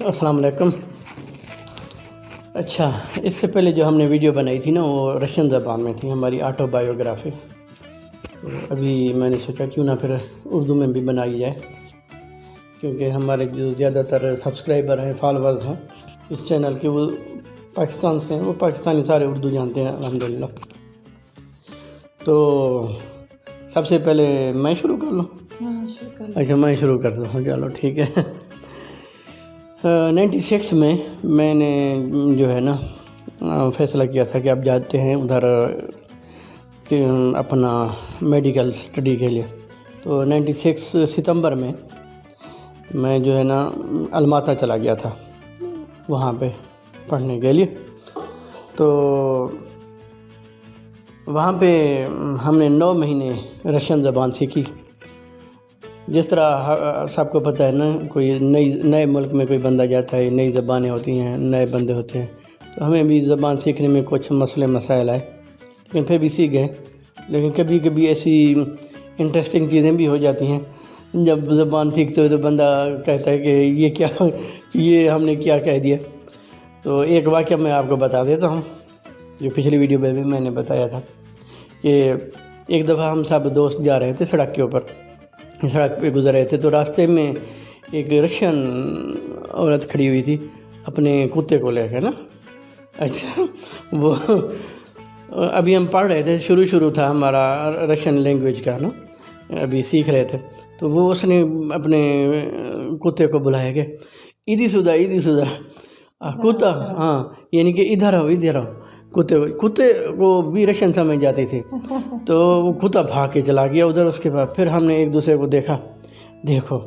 السلام علیکم۔ اچھا، اس سے پہلے جو ہم نے ویڈیو بنائی تھی نا وہ رشین زبان میں تھی، ہماری آٹو بایوگرافی۔ تو ابھی میں نے سوچا کیوں نہ پھر اردو میں بھی بنائی جائے، کیونکہ ہمارے جو زیادہ تر سبسکرائبر ہیں، فالورز ہیں اس چینل کے، وہ پاکستان سے ہیں، وہ پاکستانی سارے اردو جانتے ہیں الحمدللہ۔ تو سب سے پہلے میں شروع کر لوں؟ اچھا، میں شروع کرتا ہوں، چلو ٹھیک ہے۔ 96 میں میں نے جو ہے نا فیصلہ کیا تھا کہ اب جاتے ہیں ادھر کہ اپنا میڈیکل سٹڈی کے لیے۔ تو 96 ستمبر میں میں جو ہے نا الماتا چلا گیا تھا وہاں پہ پڑھنے کے لیے۔ تو وہاں پہ ہم نے 9 مہینے رشین زبان سیکھی۔ جس طرح سب کو پتہ ہے نا، کوئی نئے ملک میں کوئی بندہ جاتا ہے، نئی زبانیں ہوتی ہیں، نئے بندے ہوتے ہیں، تو ہمیں بھی زبان سیکھنے میں کچھ مسائل آئے، لیکن پھر بھی سیکھ گئے۔ لیکن کبھی کبھی ایسی انٹرسٹنگ چیزیں بھی ہو جاتی ہیں، جب زبان سیکھتے ہوئے تو بندہ کہتا ہے کہ یہ ہم نے کیا کہہ دیا۔ تو ایک واقعہ میں آپ کو بتا دیتا ہوں، جو پچھلی ویڈیو میں بھی میں نے بتایا تھا کہ ایک دفعہ ہم سب دوست جا رہے تھے سڑک کے اوپر، سڑک پہ گزر رہے تھے، تو راستے میں ایک رشین عورت کھڑی ہوئی تھی اپنے کتے کو لے کے نا۔ اچھا، وہ ابھی ہم پڑھ رہے تھے، شروع تھا ہمارا رشین لینگویج کا نا، ابھی سیکھ رہے تھے۔ تو وہ اس نے اپنے کتے کو بلایا کہ ایدی سودا کتا، ہاں یعنی کہ ادھر آؤ۔ کتے کو بھی رشین سمجھ جاتی تھی، تو وہ کتا بھاگ کے چلا گیا ادھر۔ اس کے بعد پھر ہم نے ایک دوسرے کو دیکھا، دیکھو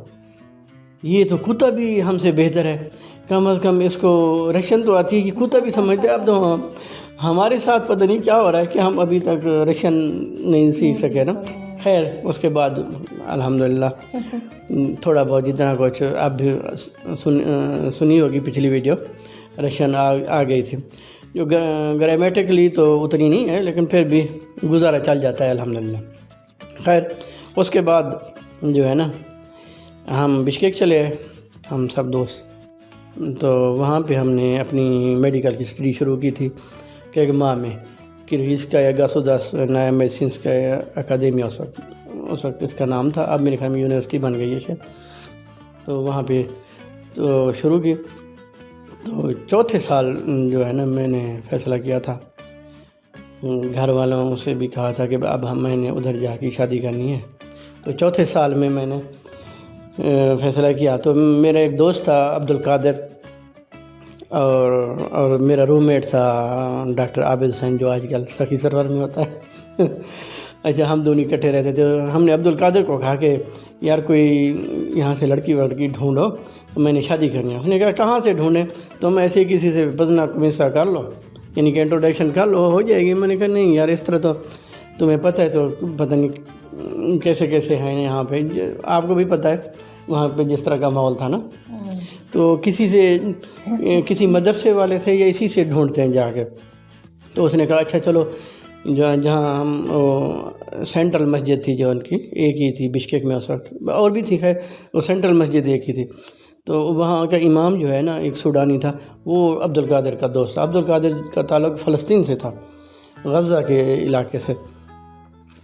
یہ تو کتا بھی ہم سے بہتر ہے، کم از کم اس کو رشین تو آتی ہے کہ کتا بھی سمجھتے۔ اب تو ہمارے ساتھ پتہ نہیں کیا ہو رہا ہے کہ ہم ابھی تک رشین نہیں سیکھ سکے نا۔ خیر، اس کے بعد الحمدللہ تھوڑا بہت جتنا کچھ اب بھی سنی ہوگی پچھلی ویڈیو، رشین آ گئی تھی۔ جو گرامیٹکلی تو اتنی نہیں ہے، لیکن پھر بھی گزارا چل جاتا ہے الحمدللہ۔ خیر، اس کے بعد جو ہے نا ہم بشکیک چلے آئے، ہم سب دوست۔ تو وہاں پہ ہم نے اپنی میڈیکل کی اسٹڈی شروع کی تھی کیگما میں، کرگز کا یا گاسوداس نیا میڈیسنس کا اکیڈمیا اس وقت اس کا نام تھا، اب میرے خیال میں یونیورسٹی بن گئی ہے شاید۔ تو وہاں پہ تو شروع کی۔ تو چوتھے سال جو ہے نا میں نے فیصلہ کیا تھا، گھر والوں سے بھی کہا تھا کہ اب میں نے ادھر جا کے شادی کرنی ہے۔ تو چوتھے سال میں میں نے فیصلہ کیا۔ تو میرا ایک دوست تھا عبدالقادر، اور میرا روم میٹ تھا ڈاکٹر عابد حسین، جو آج کل سخی سرور میں ہوتا ہے۔ اچھا، ہم دونوں اکٹھے رہتے تھے۔ ہم نے عبدالقادر کو کہا کہ یار کوئی یہاں سے لڑکی ڈھونڈو، میں نے شادی کرنی ہے۔ اس نے کہا کہاں سے ڈھونڈیں، تم ایسے کسی سے بدنا کمیسا کر لو، یعنی کہ انٹروڈکشن کر لو، ہو جائے گی۔ میں نے کہا نہیں یار، اس طرح تو تمہیں پتہ ہے، تو پتہ نہیں کیسے ہیں یہاں پہ، آپ کو بھی پتہ ہے وہاں پہ جس طرح کا ماحول تھا نا۔ تو کسی مدرسے والے سے یا اسی سے ڈھونڈتے ہیں جا کے۔ تو اس نے کہا اچھا چلو، جہاں ہم سینٹرل مسجد تھی جو ان کی ایک ہی تھی بشکیک میں اس وقت، اور بھی تھی خیر، وہ سینٹرل مسجد ایک ہی تھی۔ تو وہاں کا امام جو ہے نا ایک سوڈانی تھا، وہ عبدالقادر کا دوست تھا۔ عبدالقادر کا تعلق فلسطین سے تھا، غزہ کے علاقے سے۔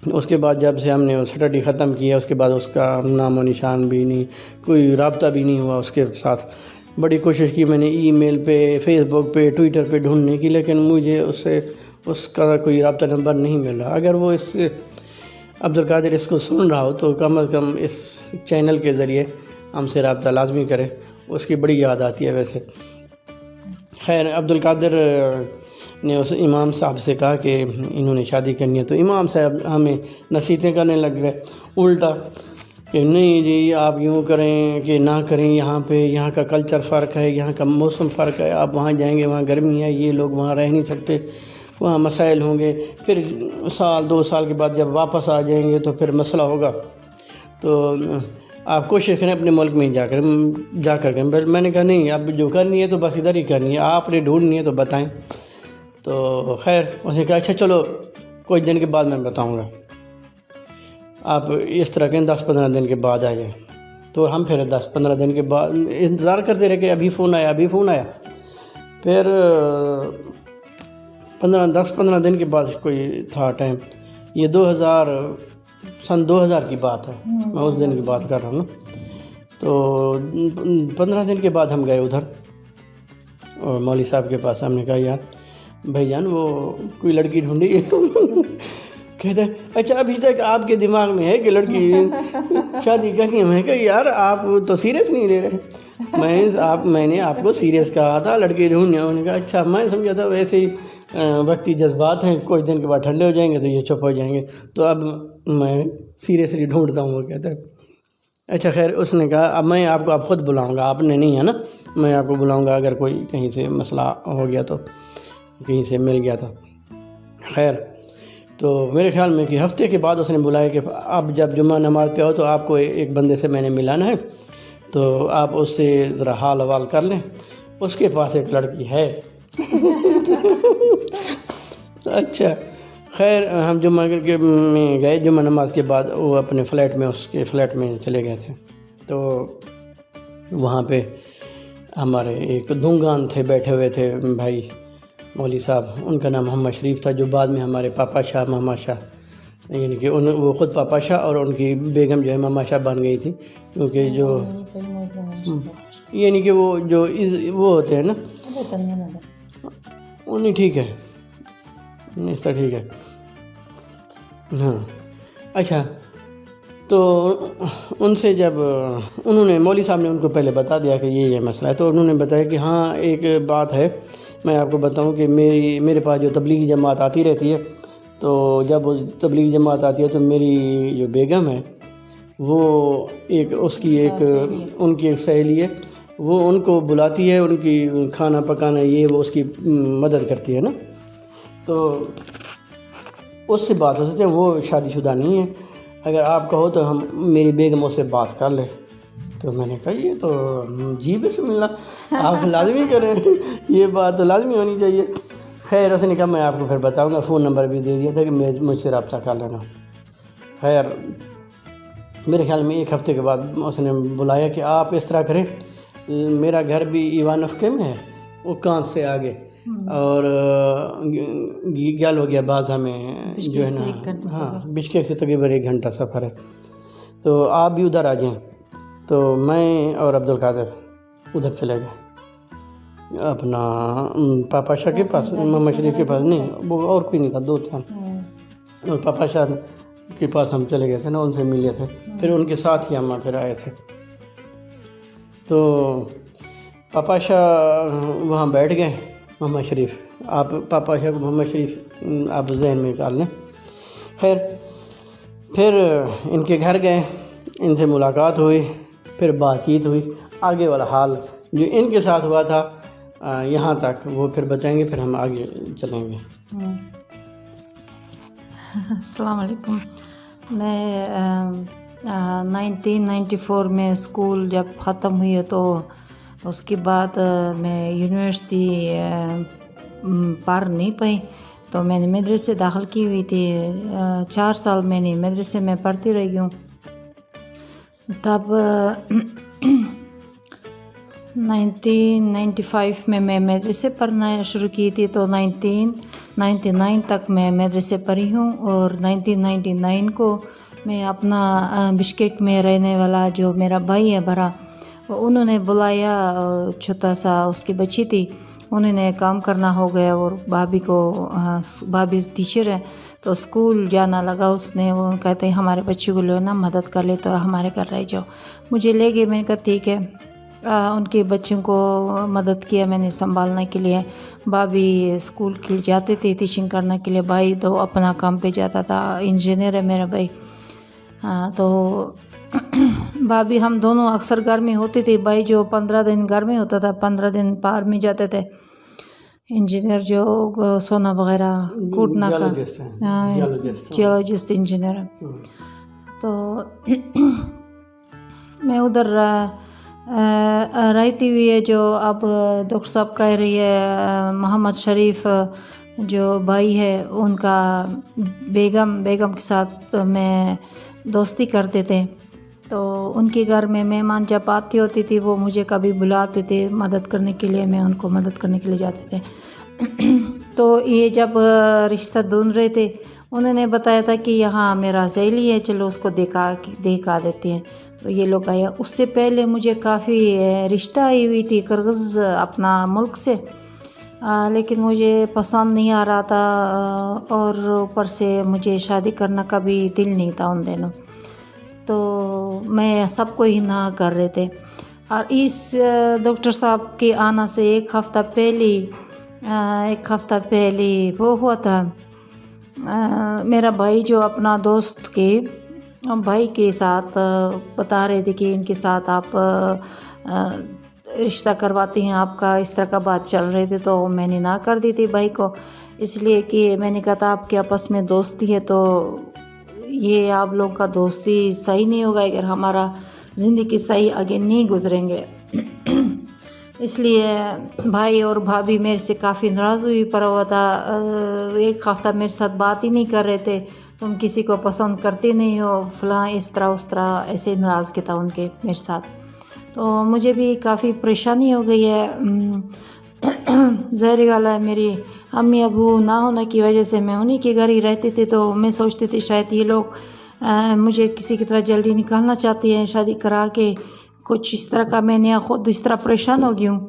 اس کے بعد جب سے ہم نے سٹڈی ختم کی ہے، اس کے بعد اس کا نام و نشان بھی نہیں، کوئی رابطہ بھی نہیں ہوا اس کے ساتھ۔ بڑی کوشش کی میں نے ای میل پہ، فیس بک پہ، ٹویٹر پہ ڈھونڈنے کی، لیکن مجھے اس کا کوئی رابطہ نمبر نہیں ملا۔ اگر وہ عبدالقادر اس کو سن رہا ہو تو کم از کم اس چینل کے ذریعے ہم سے رابطہ لازمی کرے، اس کی بڑی یاد آتی ہے ویسے۔ خیر، عبدالقادر نے اس امام صاحب سے کہا کہ انہوں نے شادی کرنی ہے۔ تو امام صاحب ہمیں نصیحتیں کرنے لگ گئے الٹا کہ نہیں جی، آپ یوں کریں کہ نہ کریں، یہاں کا کلچر فرق ہے، یہاں کا موسم فرق ہے، آپ وہاں جائیں گے وہاں گرمی ہے، یہ لوگ وہاں رہ نہیں سکتے، وہاں مسائل ہوں گے، پھر سال 2 سال کے بعد جب واپس آ جائیں گے تو پھر مسئلہ ہوگا۔ تو آپ کوشش کریں اپنے ملک میں جا کر کریں۔ میں نے کہا نہیں، اب جو کرنی ہے تو بس ادھر ہی کرنی ہے، آپ نے ڈھونڈنی ہے تو بتائیں۔ تو خیر، اس نے کہا اچھا چلو کچھ دن کے بعد میں بتاؤں گا، آپ اس طرح کے 10-15 دن کے بعد آ جائیں۔ تو ہم پھر 10-15 دن کے بعد انتظار کرتے رہے کہ ابھی فون آیا. پھر 10-15 دن کے بعد کوئی تھا ٹائم، یہ سن 2000 کی بات ہے، میں اس دن کی بات کر رہا ہوں. تو 15 دن کے بعد ہم گئے ادھر اور مولوی صاحب کے پاس. ہم نے کہا یار بھائی جان وہ کوئی لڑکی ڈھونڈی ہے. کہتے ہیں اچھا ابھی تک آپ کے دماغ میں ہے کہ لڑکی شادی کرنی ہے؟ میں نے کہا یار آپ تو سیریس نہیں لے رہے. میں نے آپ کو سیریس کہا تھا لڑکی ڈھونڈنی. انہوں نے کہا اچھا، میں سمجھا تھا ویسے ہی وقتی جذبات ہیں، کچھ دن کے بعد ٹھنڈے ہو جائیں گے تو یہ چپ ہو جائیں گے، تو اب میں سیریسلی ڈھونڈتا ہوں. وہ کہتا ہے اچھا خیر. اس نے کہا اب میں آپ کو خود بلاؤں گا، آپ نے نہیں ہے نا، میں آپ کو بلاؤں گا اگر کوئی کہیں سے مسئلہ ہو گیا تو، کہیں سے مل گیا تو. خیر تو میرے خیال میں کہ ہفتے کے بعد اس نے بلایا کہ اب جب جمعہ نماز پہ ہو تو آپ کو ایک بندے سے میں نے ملانا ہے، تو آپ اس سے ذرا حال حوال کر لیں، اس کے پاس ایک لڑکی ہے. اچھا خیر ہم جمعہ کے میں گئے. جمعہ نماز کے بعد وہ اپنے فلیٹ میں، اس کے فلیٹ میں چلے گئے تھے. تو وہاں پہ ہمارے ایک دونگان تھے، بیٹھے ہوئے تھے بھائی مولوی صاحب. ان کا نام محمد شریف تھا، جو بعد میں ہمارے پاپا شاہ محمد شاہ، یعنی کہ وہ خود پاپا شاہ اور ان کی بیگم جو ہے محمد شاہ بن گئی تھی. کیونکہ جو یعنی کہ وہ جو وہ ہوتے ہیں نا، نہیں ٹھیک ہے، نہیں اس طرح ٹھیک ہے. ہاں اچھا. تو ان سے جب انہوں نے مولوی صاحب نے ان کو پہلے بتا دیا کہ یہ مسئلہ ہے، تو انہوں نے بتایا کہ ہاں ایک بات ہے، میں آپ کو بتاؤں کہ میرے پاس جو تبلیغی جماعت آتی رہتی ہے، تو جب وہ تبلیغی جماعت آتی ہے تو میری جو بیگم ہے وہ ان کی ایک سہیلی ہے، وہ ان کو بلاتی ہے، ان کی کھانا پکانا یہ وہ اس کی مدد کرتی ہے نا. تو اس سے بات ہو سکتی ہے، وہ شادی شدہ نہیں ہے. اگر آپ کہو تو میری بیگم اس سے بات کر لے. تو میں نے کہا یہ تو جی بسم اللہ، آپ لازمی کریں، یہ بات تو لازمی ہونی چاہیے. خیر اس نے کہا میں آپ کو پھر بتاؤں گا، فون نمبر بھی دے دیا تھا کہ مجھ سے رابطہ کر لینا. خیر میرے خیال میں ایک ہفتے کے بعد اس نے بلایا کہ آپ اس طرح کریں، میرا گھر بھی ایوانوفکے میں ہے، وہ کانچ سے آگے، اور گیال ہو گیا بازا میں جو ہے نا، ہاں بشکیک سے تقریباً 1 گھنٹہ سفر ہے، تو آپ بھی ادھر آ جائیں. تو میں اور عبدالقادر ادھر چلے گئے اپنا پاپا شاہ کے پاس، محمد شریف کے پاس نہیں، وہ اور کوئی نہیں تھا، 2 تھا. اور پاپا شاہ کے پاس ہم چلے گئے تھے نا، ان سے ملے تھے، پھر ان کے ساتھ ہی ہم پھر آئے تھے. تو پاپا شاہ وہاں بیٹھ گئے. محمد شریف، آپ پاپا شاہ کو محمد شریف آپ ذہن میں نکال لیں. خیر پھر ان کے گھر گئے، ان سے ملاقات ہوئی، پھر بات چیت ہوئی. آگے والا حال جو ان کے ساتھ ہوا تھا یہاں تک وہ پھر بتائیں گے، پھر ہم آگے چلیں گے. السلام علیکم. میں 1994 میں اسکول جب ختم ہوئی ہے تو اس کے بعد میں یونیورسٹی پڑھ نہیں پائی، تو میں نے مدرسے داخل کی ہوئی تھی. 4 سال میں نے مدرسے میں پڑھتی رہی ہوں. تب 1995 میں مدرسے پڑھنا شروع کی تھی، تو 1999 تک میں مدرسے پڑھی ہوں. اور 1999 کو میں اپنا بشکیک میں رہنے والا جو میرا بھائی ہے بڑا، انہوں نے بلایا، چھوٹا سا اس کی بچی تھی، انہوں نے کام کرنا ہو گیا، اور بھابھی ٹیچر ہے تو اسکول جانا لگا. اس نے وہ کہتے ہیں ہمارے بچے کو لو نا مدد کر لے تو ہمارے گھر رہ جاؤ. مجھے لے گئے، میں نے کہا ٹھیک ہے. ان کے بچوں کو مدد کیا میں نے سنبھالنے کے لیے. بھابھی اسکول کے جاتے تھے ٹیچنگ کرنے کے لیے، بھائی تو اپنا کام پہ جاتا تھا، انجینئر ہے میرا بھائی. تو بھابھی ہم دونوں اکثر گھر میں ہوتے تھے. بھائی جو 15 دن گھر میں ہوتا تھا، 15 دن باہر میں جاتے تھے. انجینئر جو سونا وغیرہ کوٹنا کا، جیولوجسٹ انجینئر. تو میں ادھر رہتی ہوئی ہے. جو اب ڈاکٹر صاحب کہہ رہی ہے، محمد شریف جو بھائی ہے ان کا بیگم کے ساتھ میں دوستی کرتے تھے. تو ان کے گھر میں مہمان جب آتی ہوتی تھی وہ مجھے کبھی بلاتے تھے مدد کرنے کے لیے، میں ان کو مدد کرنے کے لیے جاتے تھے۔ تو یہ جب رشتہ ڈھونڈ رہے تھے انہوں نے بتایا تھا کہ یہاں میرا سہیلی ہے، چلو اس کو دیکھا دیتے ہیں، تو یہ لوگ آیا۔ اس سے پہلے مجھے کافی رشتہ آئی ہوئی تھی کرغز اپنا ملک سے، لیکن مجھے پسند نہیں آ رہا تھا، اور اوپر سے مجھے شادی کرنا کا بھی دل نہیں تھا ان دنوں، تو میں سب کو ہی نہ کر رہے تھے۔ اور اس ڈاکٹر صاحب کے آنا سے ایک ہفتہ پہلے وہ ہوا تھا، میرا بھائی جو اپنا دوست کے بھائی کے ساتھ بتا رہے تھے کہ ان کے ساتھ آپ رشتہ کرواتے ہیں، آپ کا اس طرح کا بات چل رہے تھے، تو میں نے نہ کر دی تھی بھائی کو، اس لیے کہ میں نے کہا تھا آپ کے آپس میں دوستی ہے تو یہ آپ لوگوں کا دوستی صحیح نہیں ہوگا اگر ہمارا زندگی صحیح آگے نہیں گزریں گے۔ اس لیے بھائی اور بھابھی میرے سے کافی ناراض ہوئی، پر وہ تھا ایک ہفتہ میرے ساتھ بات ہی نہیں کر رہے تھے، تم کسی کو پسند کرتے نہیں ہو فلاں، اس طرح اس طرح ایسے ناراض کیا تھا ان کے میرے ساتھ۔ تو مجھے بھی کافی پریشانی ہو گئی ہے، ظاہر گال ہے میری امی ابو نہ ہونے کی وجہ سے میں انہی کے گھر ہی رہتی تھی، تو میں سوچتی تھی شاید یہ لوگ مجھے کسی کی طرح جلدی نکالنا چاہتی ہیں شادی کرا کے، کچھ اس طرح کا میں نے خود اس طرح پریشان ہو گئی ہوں۔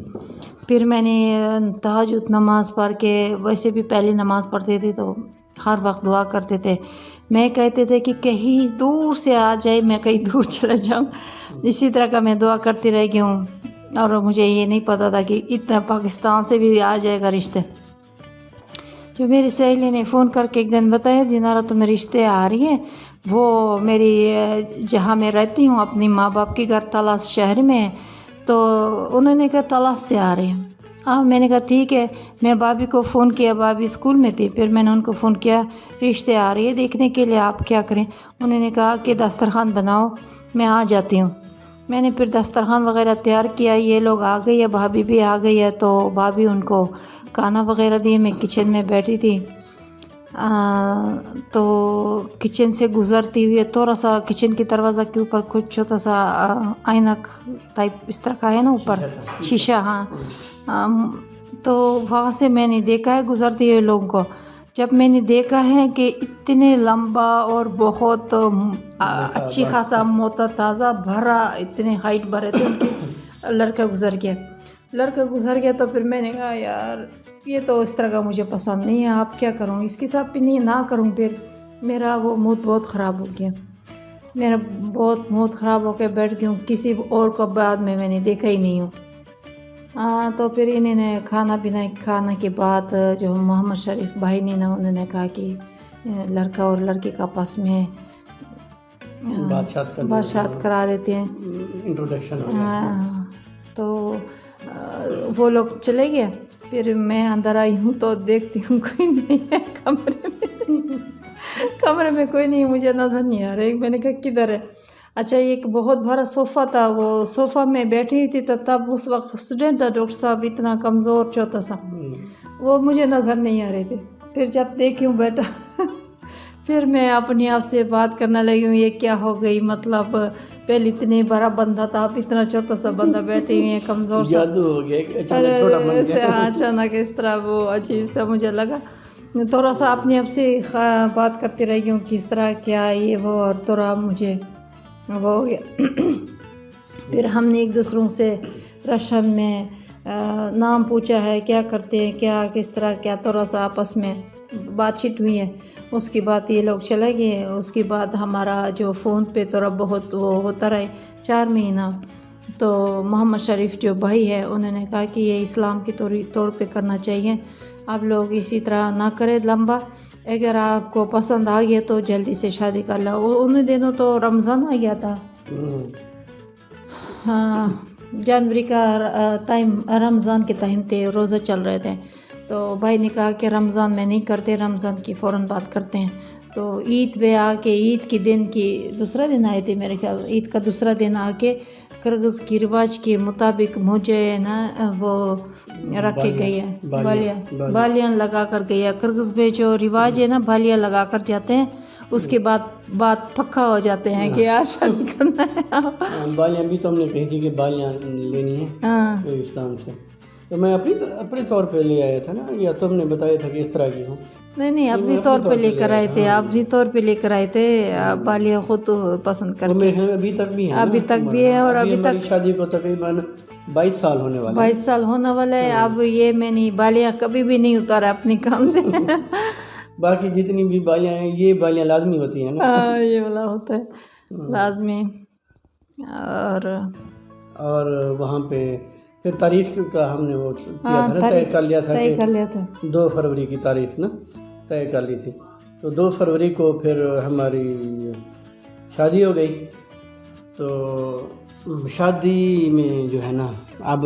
پھر میں نے تہجد نماز پڑھ کے، ویسے بھی پہلے نماز پڑھتے تھے تو ہر وقت دعا کرتے تھے، میں کہتے تھے کہ کہیں دور سے آ جائے میں کہیں دور چلا جاؤں، اسی طرح کا میں دعا کرتی رہ گئی ہوں، اور مجھے یہ نہیں پتہ تھا کہ اتنا پاکستان سے بھی آ جائے گا رشتے۔ جو میری سہیلی نے فون کر کے ایک دن بتایا دینارا تمہیں رشتے آ رہی ہیں، وہ میری جہاں میں رہتی ہوں اپنی ماں باپ کے گھر طلاس شہر میں ہے، تو انہوں نے کہا طلاس سے آ رہے ہیں۔ میں نے کہا ٹھیک ہے، میں بابی کو فون کیا، بابی اسکول میں تھی، پھر میں نے ان کو فون کیا رشتے آ رہی ہے دیکھنے کے لیے، آپ کیا کریں؟ انہوں نے کہا کہ دسترخوان بناؤ میں آ جاتی ہوں۔ میں نے پھر دسترخوان وغیرہ تیار کیا، یہ لوگ آ گئی ہے، بھابھی بھی آ گئی ہے، تو بھابھی ان کو کھانا وغیرہ دیے، میں کچن میں بیٹھی تھی، تو کچن سے گزرتی ہوئی تھوڑا سا کچن کے دروازہ کے اوپر کچھ چھوٹا سا آئینک ٹائپ اس طرح کا ہے نا اوپر شیشہ، ہاں، تو وہاں سے میں نے دیکھا ہے گزرتے ہوئے لوگوں کو، جب میں نے دیکھا ہے کہ اتنے لمبا اور بہت اچھی خاصا موٹا تازہ بھرا، اتنے ہائٹ بھرے تھے ان کی، لڑکا گزر گیا تو پھر میں نے کہا یار یہ تو اس طرح کا مجھے پسند نہیں ہے، آپ کیا کروں، اس کے ساتھ بھی نہیں نہ کروں، پھر میرا وہ موڈ بہت خراب ہو گیا، میرا بہت موڈ خراب ہو کے بیٹھ گئی ہوں، کسی اور کو بعد میں نے دیکھا ہی نہیں ہوں۔ تو پھر انہوں نے کھانا کے بعد جو محمد شریف بھائی نے نا انہوں نے کہا کہ لڑکا اور لڑکی کا آپس میں بات کرا دیتے ہیں، انٹروڈکشن، تو وہ لوگ چلے گئے، پھر میں اندر آئی ہوں تو دیکھتی ہوں کوئی نہیں ہے کمرے میں کوئی نہیں، مجھے نظر نہیں آ رہا، میں نے کہا کدھر ہے؟ اچھا ایک بہت بڑا صوفہ تھا، وہ صوفہ میں بیٹھی تھی، تو تب اس وقت اسٹوڈنٹ تھا ڈاکٹر صاحب، اتنا کمزور چھوٹا سا، وہ مجھے نظر نہیں آ رہے تھے، پھر جب دیکھی ہوں بیٹا پھر میں اپنے آپ سے بات کرنے لگی ہوں، یہ کیا ہو گئی، مطلب پہلے اتنے بڑا بندہ تھا، اب اتنا چھوٹا سا بندہ بیٹھے ہوئے ہیں، کمزور سا، جادو ہو گیا، اچانک اس طرح وہ عجیب سا مجھے لگا، تھوڑا سا اپنے آپ سے بات کرتی رہی ہوں کس طرح کیا یہ وہ، اور تھوڑا مجھے وہ ہو گیا۔ پھر ہم نے ایک دوسروں سے رشن میں نام پوچھا ہے، کیا کرتے ہیں، کیا کس طرح کیا، تھوڑا سا آپس میں بات چیت ہوئی ہے، اس کے بعد یہ لوگ چلے گئے، اس کے بعد ہمارا جو فون پہ تھوڑا بہت وہ ہوتا رہے 4 مہینہ، تو محمد شریف جو بھائی ہے انہوں نے کہا کہ یہ اسلام کے طور پہ کرنا چاہیے، آپ لوگ اسی طرح نہ کریں لمبا، اگر آپ کو پسند آ گیا تو جلدی سے شادی کر لو۔ انہیں دنوں تو رمضان آ گیا تھا، ہاں جنوری کا ٹائم، رمضان کے ٹائم تھے، روزہ چل رہے تھے، تو بھائی نے کہا کہ رمضان میں نہیں کرتے، رمضان کی فوراً بات کرتے ہیں، تو عید پہ آ کے، عید کے دن کی دوسرا دن آئے تھے میرے خیال، عید کا دوسرا دن آ کے کرغز کی رواج کے مطابق مجھے نا وہ رکھ کے گئی ہے، بالیاں لگا کر گئی ہے، کرغز میں جو رواج ہے نا بالیاں لگا کر جاتے ہیں، اس کے بعد بات پکا ہو جاتے ہیں کہ یار شادی کرنا ہے. بالیاں بھی تو ہم نے کہی تھی کہ بالیاں لینی ہیں پاکستان سے، تو میں اپنے طور پہ لے آیا تھا نا، یا تم نے بتایا تھا کہ اس طرح کی ہوں؟ نہیں اپنی طور پہ لے کر آئے تھے، اپنی طور پہ لے کر آئے تھے. بالیاں خود پسند کرتے میرے خیال میں ابھی تک بھی ہیں، ابھی تک بھی ہے، اور ابھی تک شادی کو تقریباً 22 سال ہونے والے 22 سال ہونے والا ہے. اب یہ میں نے بالیاں کبھی بھی نہیں اتارا اپنی کام سے. باقی جتنی بھی بالیاں ہیں یہ بالیاں لازمی ہوتی ہیں نا. یہ والا ہوتا ہے لازمی. اور وہاں پہ پھر تاریخ کا ہم نے وہ کیا تھا نا، طے کر لیا تھا کہ 2 فروری کی تاریخ نا طے کر لی تھی. تو 2 فروری کو پھر ہماری شادی ہو گئی. تو شادی میں جو ہے نا اب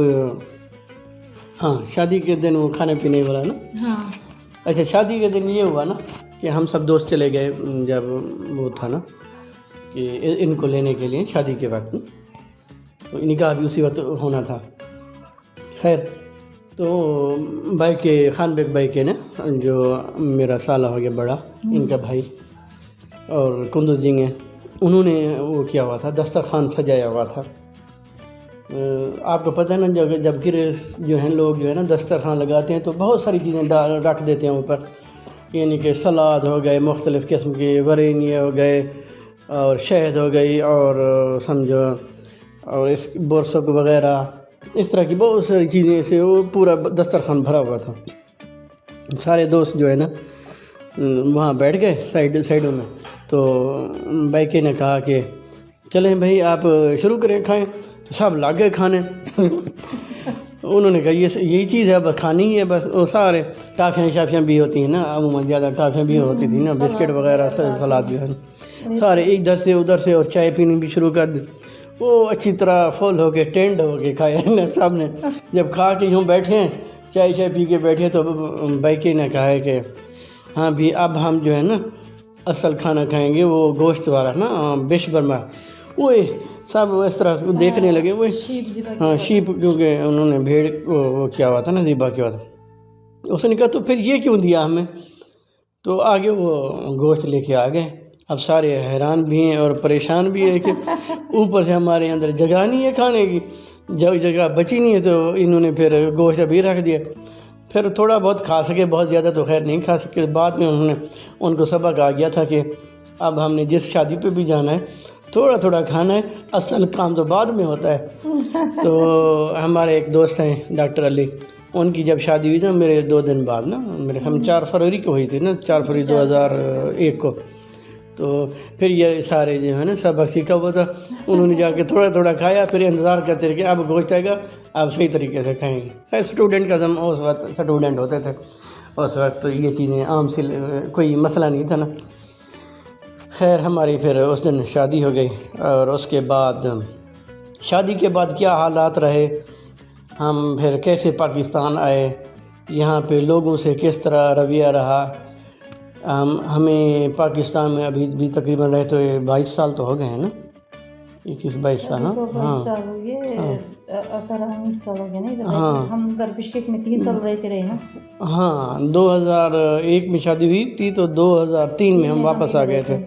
شادی کے دن وہ کھانے پینے والا نا. اچھا، شادی کے دن یہ ہوا نا کہ ہم سب دوست چلے گئے، جب وہ تھا نا کہ ان کو لینے کے لیے شادی کے وقت، تو نکاح بھی اسی وقت ہونا تھا. خیر، تو بھائی کے خان بیگ بھائی کے نا، جو میرا سالہ ہو گیا بڑا، ان کا بھائی، اور کندوز جنگ ہیں، انہوں نے وہ کیا ہوا تھا، دسترخوان سجایا ہوا تھا. آپ کو پتہ ہے نا، جب گرے جو ہیں لوگ جو ہے نا دسترخوان لگاتے ہیں تو بہت ساری چیزیں رکھ دیتے ہیں اوپر، یعنی کہ سلاد ہو گئے، مختلف قسم کے ورینیے ہو گئے، اور شہد ہو گئی، اور سمجھو اور اس بورسک وغیرہ، اس طرح کی بہت ساری چیزیں سے وہ پورا دسترخوان بھرا ہوا تھا. سارے دوست جو ہے نا وہاں بیٹھ گئے سائڈوں میں. تو بھائی نے کہا کہ چلیں بھائی آپ شروع کریں کھائیں. تو سب لگ گئے کھانے. انہوں نے کہا یہی چیز ہے، بس کھانی ہی ہے بس. وہ سارے ٹافیاں شافیاں بھی ہوتی ہیں نا، عموماً زیادہ ٹافیاں بھی ہوتی تھیں نا، بسکٹ وغیرہ سلاد بھی ہے، سارے ادھر سے ادھر سے، اور چائے پینی بھی شروع کر دی. وہ اچھی طرح فل ہو کے ٹینڈ ہو کے کھایا سب نے. جب کھا کے یوں بیٹھے ہیں، چائے پی کے بیٹھے، تو بھائی نے کہا ہے کہ ہاں بھی اب ہم جو ہے نا اصل کھانا کھائیں گے، وہ گوشت والا نا، بیش برما. وہ سب اس طرح دیکھنے لگے. وہ شیپ، کیونکہ انہوں نے بھیڑ وہ کیا ہوا تھا نا، ذبح کیا ہوا تھا. اس نے کہا تو پھر یہ کیوں دیا ہمیں؟ تو آگے وہ گوشت لے کے آ گئے. اب سارے حیران بھی ہیں اور پریشان بھی ہیں کہ اوپر سے ہمارے اندر جگہ نہیں ہے کھانے کی، جگہ بچی نہیں ہے. تو انہوں نے پھر گوشت ابھی رکھ دیا. پھر تھوڑا بہت کھا سکے، بہت زیادہ تو خیر نہیں کھا سکے. بعد میں انہوں نے ان کو سبق آ گیا تھا کہ اب ہم نے جس شادی پہ بھی جانا ہے تھوڑا تھوڑا کھانا ہے، اصل کام تو بعد میں ہوتا ہے. تو ہمارے ایک دوست ہیں ڈاکٹر علی، ان کی جب شادی ہوئی نا میرے 2 دن بعد نا، میرے ہم 4 فروری کو ہوئی تھی نا، 4 فروری 2001 کو. تو پھر یہ سارے جو ہے نا سبق سیکھا ہوا تھا، انہوں نے جا کے تھوڑا تھوڑا کھایا. پھر انتظار کرتے رہے کہ اب گوشت آئے گا، اب صحیح طریقے سے کھائیں گے. خیر اسٹوڈنٹ کا ہم اس وقت اسٹوڈنٹ ہوتے تھے، اس وقت تو یہ چیزیں عام سی کوئی مسئلہ نہیں تھا نا. خیر ہماری پھر اس دن شادی ہو گئی. اور اس کے بعد شادی کے بعد کیا حالات رہے، ہم پھر کیسے پاکستان آئے، یہاں پہ لوگوں سے کس طرح رویہ رہا. ہمیں پاکستان میں ابھی بھی تقریباً رہے تو 22 سال تو ہو گئے ہیں نا، 21-22 سال. ہاں 18-19 سال ہو گئے نا. ہم ادھر بشکیک میں 3 سال رہتے رہے نا. ہاں 2001 میں شادی ہوئی تھی، تو 2003 میں ہم واپس آ گئے تھے.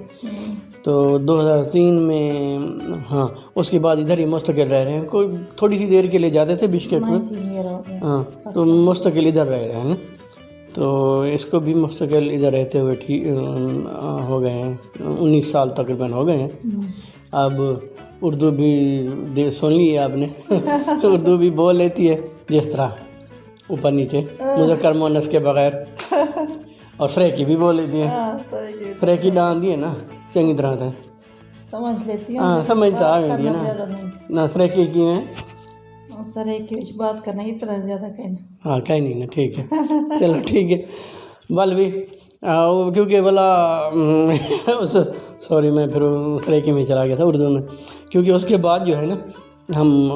تو 2003 میں ہاں اس کے بعد ادھر ہی مستقل رہ رہے ہیں. کوئی تھوڑی سی دیر کے لیے جاتے تھے بشکیک میں، ہاں تو مستقل ادھر رہ رہے ہیں نا. تو اس کو بھی مستقل ادھر رہتے ہوئے ٹھیک ہو گئے ہیں، 19 سال تقریباً ہو گئے ہیں. اب اردو بھی سن لی ہے آپ نے. اردو بھی بول لیتی ہے جس طرح اوپر نیچے، مذکر مؤنث کے بغیر. اور سریکی بھی بول لیتی ہے. سریکی ڈان دی ہے نا چنگی طرح سے سمجھ لیتی ہے. ہاں سمجھتا آ گئی نا. نہ سریکی کی ہیں سریکی وچ بات کرنا اتنا زیادہ کہنا. ہاں کہیں نہیں نا، ٹھیک ہے چلو ٹھیک ہے. بل بھی کیونکہ بلا سوری میں پھر سریکی میں چلا گیا تھا اردو میں. کیونکہ اس کے بعد جو ہے نا ہم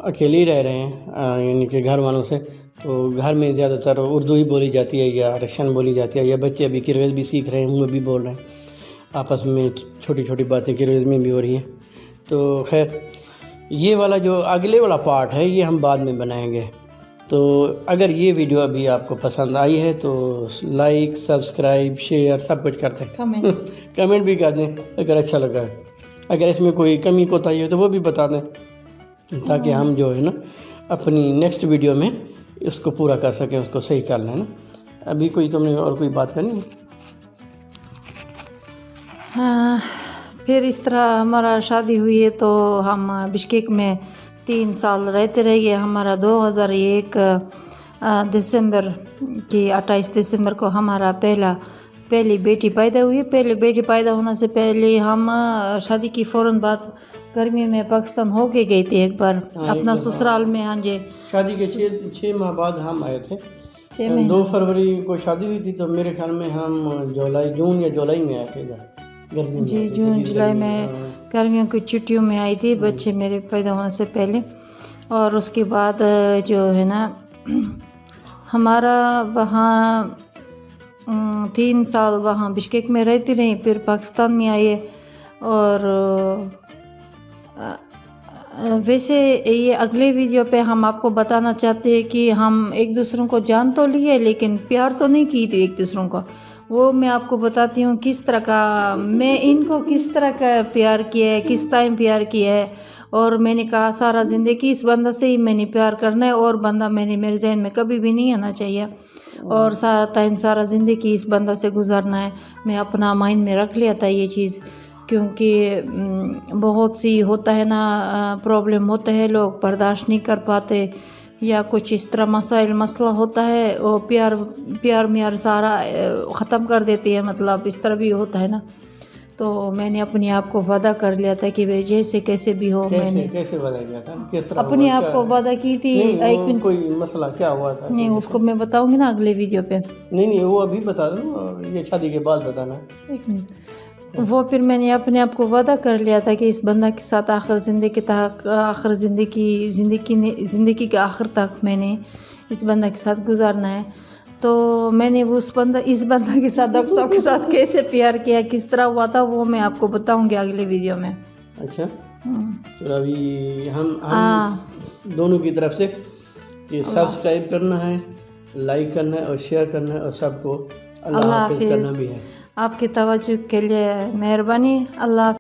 اکیلے ہی رہ رہے ہیں، یعنی کہ گھر والوں سے. تو گھر میں زیادہ تر اردو ہی بولی جاتی ہے، یا رشین بولی جاتی ہے، یا بچے ابھی کرغیز بھی سیکھ رہے ہیں، وہ بھی بول رہے ہیں. آپس میں چھوٹی چھوٹی باتیں کرغیز میں بھی ہو رہی ہیں. تو خیر یہ والا جو اگلے والا پارٹ ہے یہ ہم بعد میں بنائیں گے. تو اگر یہ ویڈیو ابھی آپ کو پسند آئی ہے تو لائک سبسکرائب شیئر سب کچھ کرتے ہیں، کمنٹ بھی کر دیں اگر اچھا لگا ہے. اگر اس میں کوئی کمی کوتاہی ہے تو وہ بھی بتا دیں تاکہ ہم جو ہے نا اپنی نیکسٹ ویڈیو میں اس کو پورا کر سکیں، اس کو صحیح کر لیں نا. ابھی کوئی تم نے اور کوئی بات کرنی ہے؟ ہاں، پھر اس طرح ہمارا شادی ہوئی ہے تو ہم بشکیک میں 3 سال رہتے رہ گئے. ہمارا 2001 دسمبر کی 28 دسمبر کو ہمارا پہلی بیٹی پیدا ہوئی. پہلی بیٹی پیدا ہونے سے پہلے ہم شادی کی فوراً بعد گرمی میں پاکستان ہو کے گئی تھی ایک بار اپنا سسرال میں. ہاں جی، شادی کے 6 ماہ بعد ہم آئے تھے. 6 2 فروری کو شادی ہوئی تھی تو میرے خیال میں ہم جون یا جولائی میں آئے تھے گرمی میں. جی، جون جولائی میں گرمیوں کی چھٹیوں میں آئی تھی بچے میرے پیدا ہونے سے پہلے. اور اس کے بعد جو ہے نا ہمارا وہاں 3 سال وہاں بشکیک میں رہتی رہی، پھر پاکستان میں آئے. اور ویسے یہ اگلے ویڈیو پہ ہم آپ کو بتانا چاہتے ہیں کہ ہم ایک دوسروں کو جان تو لیے لیکن پیار تو نہیں کی تھی ایک دوسروں کو. وہ میں آپ کو بتاتی ہوں کس طرح کا میں ان کو کس طرح کا پیار کیا ہے، کس ٹائم پیار کیا ہے. اور میں نے کہا سارا زندگی اس بندہ سے ہی میں نے پیار کرنا ہے اور بندہ میرے ذہن میں کبھی بھی نہیں آنا چاہیے اور سارا ٹائم سارا زندگی اس بندہ سے گزارنا ہے. میں اپنا مائنڈ میں رکھ لیا تھا یہ چیز، کیونکہ بہت سی ہوتا ہے نا پرابلم ہوتا ہے، لوگ برداشت نہیں کر پاتے یا کچھ اس طرح مسئلہ ہوتا ہے اور پیار سارا ختم کر دیتی ہے، مطلب اس طرح بھی ہوتا ہے نا. تو میں نے اپنے آپ کو وعدہ کر لیا تھا کہ جیسے کیسے بھی ہو. میں نے کیسے وعدہ کیا تھا؟ کس طرح اپنے آپ کو وعدہ کی تھی. ایک منٹ، کوئی مسئلہ کیا ہوا تھا؟ نہیں اس کو میں بتاؤں گی نا اگلے ویڈیو پہ. نہیں وہ ابھی بتا دو، یہ شادی کے بعد بتانا. ایک منٹ. وہ پھر میں نے اپنے آپ کو وعدہ کر لیا تھا کہ اس بندہ کے ساتھ زندگی کے آخر تک میں نے اس بندہ کے ساتھ گزارنا ہے. تو میں نے اس بندہ کے ساتھ ڈاکٹر صاحب کے ساتھ کیسے پیار کیا، کس طرح ہوا تھا، وہ میں آپ کو بتاؤں گی اگلے ویڈیو میں. اچھا، تو ابھی ہم دونوں کی طرف سے یہ سبسکرائب کرنا ہے، لائک کرنا ہے اور شیئر کرنا ہے اور سب کو اللہ حافظ کرنا بھی ہے. آپ کی توجہ کے لیے مہربانی. اللہ حافظ.